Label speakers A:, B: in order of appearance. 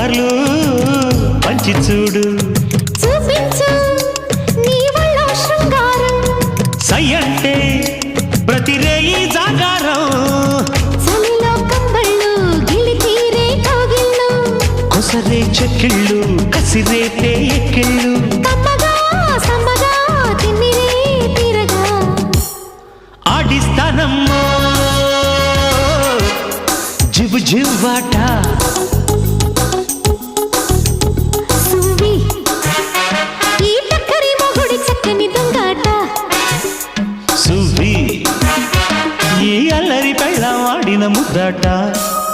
A: ఆఫర్లు పంచి చూడు
B: చూపించు నీ వల్ల శృంగారం
A: సై అంటే ప్రతి రేయి జాగారం
B: చలిలో కంబళ్ళు గిలి తీరే కౌగిళ్ళు
A: కొసరే చెక్కిళ్ళు కసిరేపే ఎక్కిళ్ళు
B: కమ్మగా సమ్మగా తిమ్మిరే తీరగా
A: ఆడిస్తానమ్మో జివ్వు జివ్వాట
B: సువ్వి ఈ టక్కరి మొగుడి చక్కని దొంగాట
A: సువ్వి ఈ అల్లరి పెళ్ళ వాడిన ముద్దాట